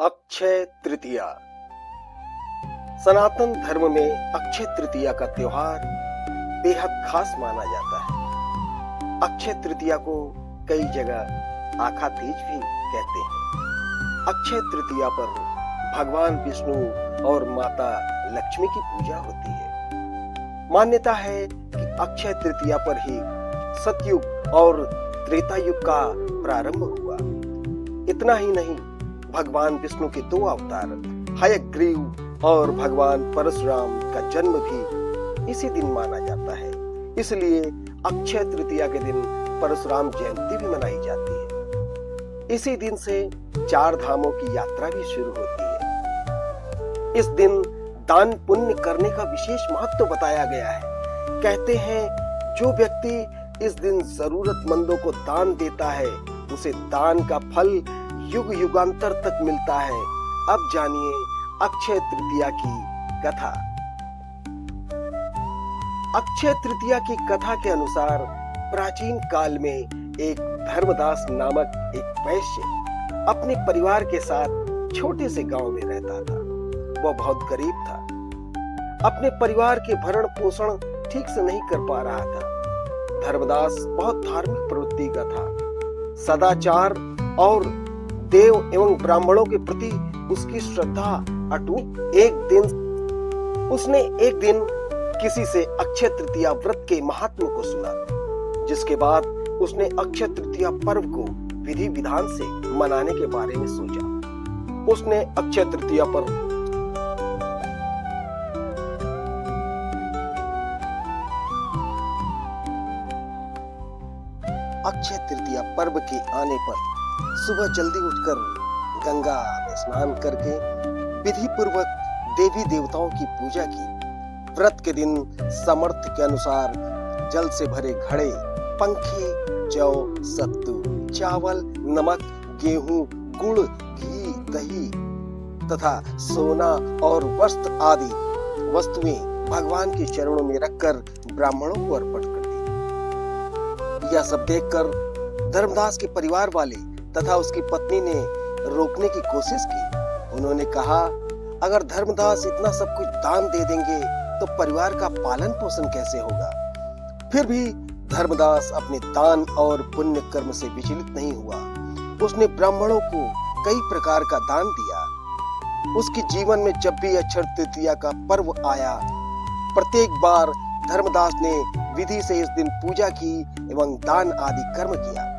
अक्षय तृतीया। सनातन धर्म में अक्षय तृतीया का त्योहार बेहद खास माना जाता है। अक्षय तृतीया को कई जगह आखा तीज भी कहते हैं। अक्षय तृतीया पर भगवान विष्णु और माता लक्ष्मी की पूजा होती है। मान्यता है कि अक्षय तृतीया पर ही सतयुग और त्रेता युग का प्रारंभ हुआ। इतना ही नहीं, भगवान विष्णु के दो अवतार हयग्रीव और भगवान परशुराम का जन्म भी इसी दिन माना जाता है। इसलिए अक्षय तृतीया के दिन परशुराम जयंती भी मनाई जाती है। इसी दिन से चार धामों की यात्रा भी शुरू होती है। इस दिन दान पुण्य करने का विशेष महत्व बताया गया है। कहते हैं, जो व्यक्ति इस दिन जरूरतमंदों को दान देता है, उसे दान का फल युग युगांतर तक मिलता है। अब जानिए अक्षय तृतीया की कथा। अक्षय तृतीया की कथा के अनुसार प्राचीन काल में एक धर्मदास नामक एक वैश्य अपने परिवार के साथ छोटे से गांव में रहता था। वह बहुत गरीब था। अपने परिवार के भरण पोषण ठीक से नहीं कर पा रहा था। धर्मदास बहुत धार्मिक प्रवृत्ति का था। सदाचार और देव एवं ब्राह्मणों के प्रति उसकी श्रद्धा अटूट। उसने एक दिन किसी से अक्षय तृतीया व्रत के महात्म को सुना, जिसके बाद उसने अक्षय तृतीया पर्व को विधि विधान से मनाने के बारे में सोचा। उसने अक्षय तृतीया पर्व के आने पर सुबह जल्दी उठकर गंगा में स्नान करके विधि पूर्वक देवी देवताओं की पूजा की। व्रत के दिन सामर्थ्य के अनुसार जल से भरे घड़े, पंखे, जौ, सत्तू, चावल, नमक, गेहूं, गुड़, घी, दही तथा सोना और वस्त्र आदि वस्तुएं भगवान के चरणों में रखकर ब्राह्मणों को अर्पण कर दी। यह सब देखकर धर्मदास के परिवार वाले तथा उसकी पत्नी ने रोकने की कोशिश की। उन्होंने कहा, अगर धर्मदास इतना सब कुछ दान दे देंगे तो परिवार का पालन पोषण कैसे होगा। फिर भी धर्मदास अपने दान और पुण्य कर्म से विचलित नहीं हुआ। उसने ब्राह्मणों को कई प्रकार का दान दिया। उसके जीवन में जब भी अक्षय तृतीया का पर्व आया, प्रत्येक बार धर्मदास ने विधि से इस दिन पूजा की एवं दान आदि कर्म किया।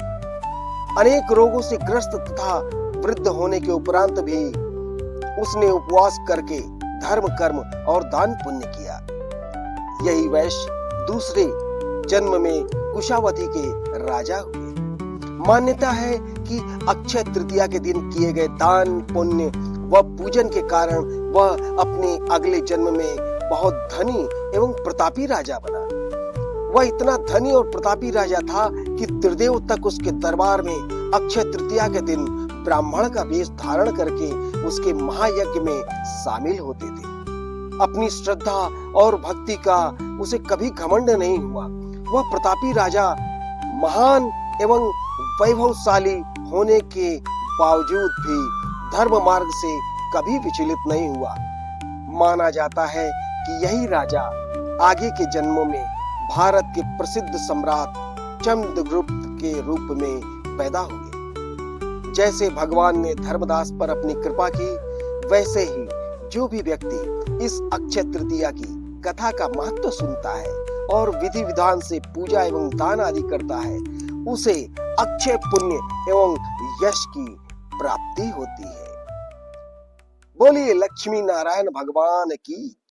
अनेक रोगों से ग्रस्त तथा वृद्ध होने के उपरांत भी उसने उपवास करके धर्म कर्म और दान पुण्य किया। यही वैश्य दूसरे जन्म में कुशावती के राजा हुए। मान्यता है कि अक्षय तृतीया के दिन किए गए दान पुण्य व पूजन के कारण वह अपने अगले जन्म में बहुत धनी एवं प्रतापी राजा बना। वह इतना धनी और प्रतापी राजा था कि त्रिदेव तक उसके दरबार में अक्षय तृतीया के दिन ब्राह्मण का वेश धारण करके उसके महायज्ञ में शामिल होते थे। अपनी श्रद्धा और भक्ति का उसे कभी घमंड नहीं हुआ। वह प्रतापी राजा महान एवं वैभवशाली होने के बावजूद भी धर्म मार्ग से कभी विचलित नहीं हुआ। माना जाता है कि यही राजा आगे के जन्मों में भारत के प्रसिद्ध सम्राट चंद्रगुप्त के रूप में पैदा हुए। जैसे भगवान ने धर्मदास पर अपनी कृपा की, वैसे ही जो भी व्यक्ति इस अक्षय तृतीया की कथा का महत्व सुनता है और विधि विधान से पूजा एवं दान आदि करता है, उसे अक्षय पुण्य एवं यश की प्राप्ति होती है। बोलिए लक्ष्मी नारायण भगवान की।